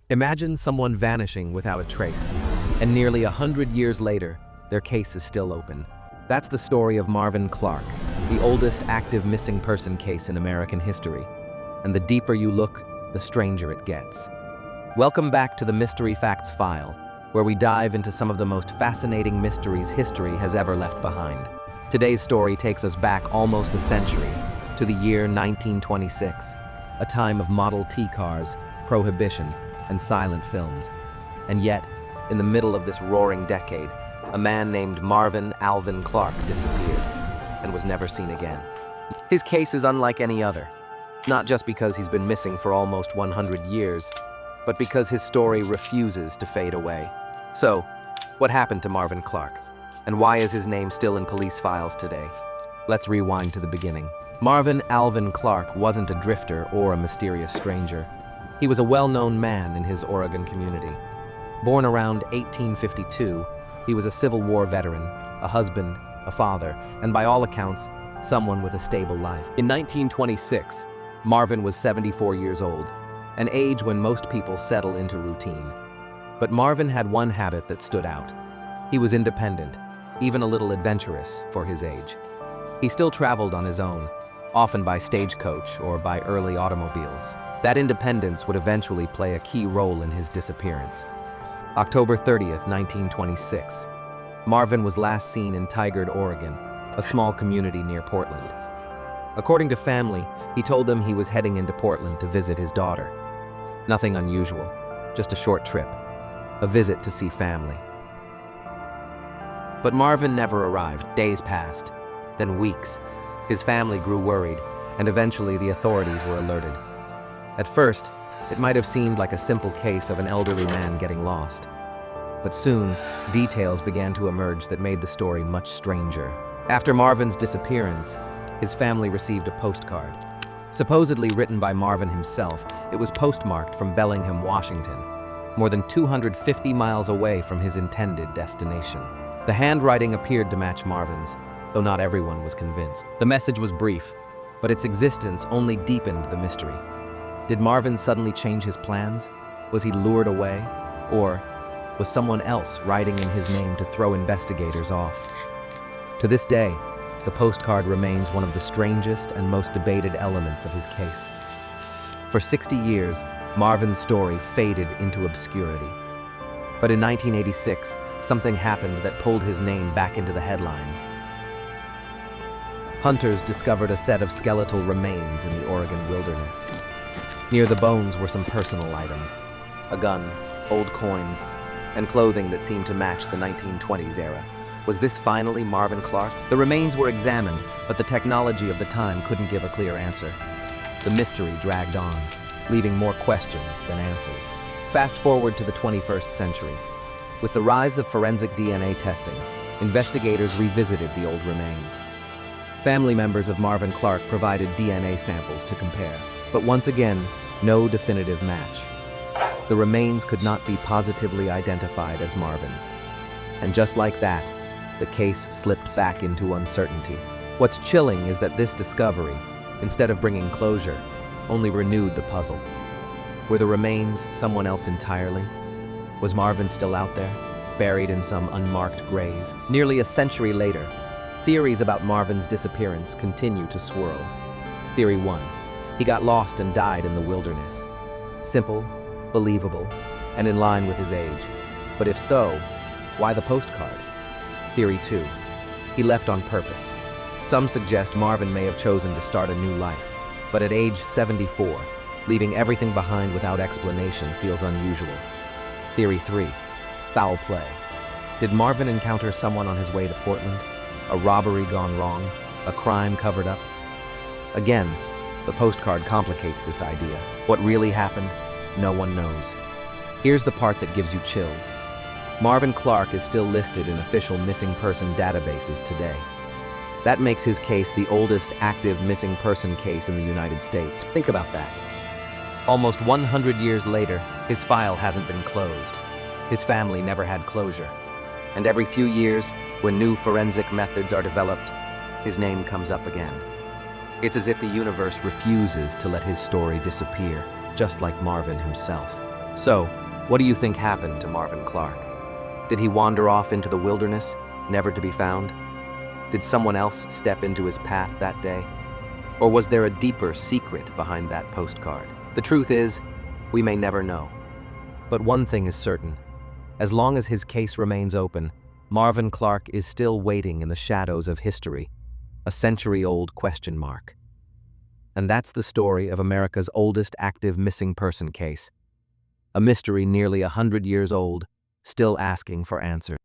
Imagine someone vanishing without a trace, and nearly 100 years later, their case is still open. That's the story of Marvin Clark, the oldest active missing person case in American history. And the deeper you look, the stranger it gets. Welcome back to the Mystery Facts File, where we dive into some of the most fascinating mysteries history has ever left behind. Today's story takes us back almost a century, to the year 1926, a time of Model T cars, prohibition, and silent films. And yet, in the middle of this roaring decade, a man named Marvin Alvin Clark disappeared and was never seen again. His case is unlike any other, not just because he's been missing for almost 100 years, but because his story refuses to fade away. So, what happened to Marvin Clark? And why is his name still in police files today? Let's rewind to the beginning. Marvin Alvin Clark wasn't a drifter or a mysterious stranger. He was a well-known man in his Oregon community. Born around 1852, he was a Civil War veteran, a husband, a father, and by all accounts, someone with a stable life. In 1926, Marvin was 74 years old, an age when most people settle into routine. But Marvin had one habit that stood out. He was independent, even a little adventurous for his age. He still traveled on his own, often by stagecoach or by early automobiles. That independence would eventually play a key role in his disappearance. October 30th, 1926. Marvin was last seen in Tigard, Oregon, a small community near Portland. According to family, he told them he was heading into Portland to visit his daughter. Nothing unusual, just a short trip, a visit to see family. But Marvin never arrived. Days passed, then weeks. His family grew worried, and eventually the authorities were alerted. At first, it might have seemed like a simple case of an elderly man getting lost. But soon, details began to emerge that made the story much stranger. After Marvin's disappearance, his family received a postcard. Supposedly written by Marvin himself, it was postmarked from Bellingham, Washington, more than 250 miles away from his intended destination. The handwriting appeared to match Marvin's, though not everyone was convinced. The message was brief, but its existence only deepened the mystery. Did Marvin suddenly change his plans? Was he lured away? Or was someone else writing in his name to throw investigators off? To this day, the postcard remains one of the strangest and most debated elements of his case. For 60 years, Marvin's story faded into obscurity. But in 1986, something happened that pulled his name back into the headlines. Hunters discovered a set of skeletal remains in the Oregon wilderness. Near the bones were some personal items, a gun, old coins, and clothing that seemed to match the 1920s era. Was this finally Marvin Clark? The remains were examined, but the technology of the time couldn't give a clear answer. The mystery dragged on, leaving more questions than answers. Fast forward to the 21st century. With the rise of forensic DNA testing, investigators revisited the old remains. Family members of Marvin Clark provided DNA samples to compare. But once again, no definitive match. The remains could not be positively identified as Marvin's. And just like that, the case slipped back into uncertainty. What's chilling is that this discovery, instead of bringing closure, only renewed the puzzle. Were the remains someone else entirely? Was Marvin still out there, buried in some unmarked grave? Nearly a century later, theories about Marvin's disappearance continue to swirl. Theory 1. He got lost and died in the wilderness. Simple, believable, and in line with his age. But if so, why the postcard? Theory 2. He left on purpose. Some suggest Marvin may have chosen to start a new life, but at age 74, leaving everything behind without explanation feels unusual. Theory 3. Foul play. Did Marvin encounter someone on his way to Portland? A robbery gone wrong? A crime covered up? Again, the postcard complicates this idea. What really happened? No one knows. Here's the part that gives you chills. Marvin Clark is still listed in official missing person databases today. That makes his case the oldest active missing person case in the United States. Think about that. Almost 100 years later, his file hasn't been closed. His family never had closure. And every few years, when new forensic methods are developed, his name comes up again. It's as if the universe refuses to let his story disappear, just like Marvin himself. So, what do you think happened to Marvin Clark? Did he wander off into the wilderness, never to be found? Did someone else step into his path that day? Or was there a deeper secret behind that postcard? The truth is, we may never know. But one thing is certain. As long as his case remains open, Marvin Clark is still waiting in the shadows of history, a century-old question mark. And that's the story of America's oldest active missing person case, a mystery nearly 100 years old, still asking for answers.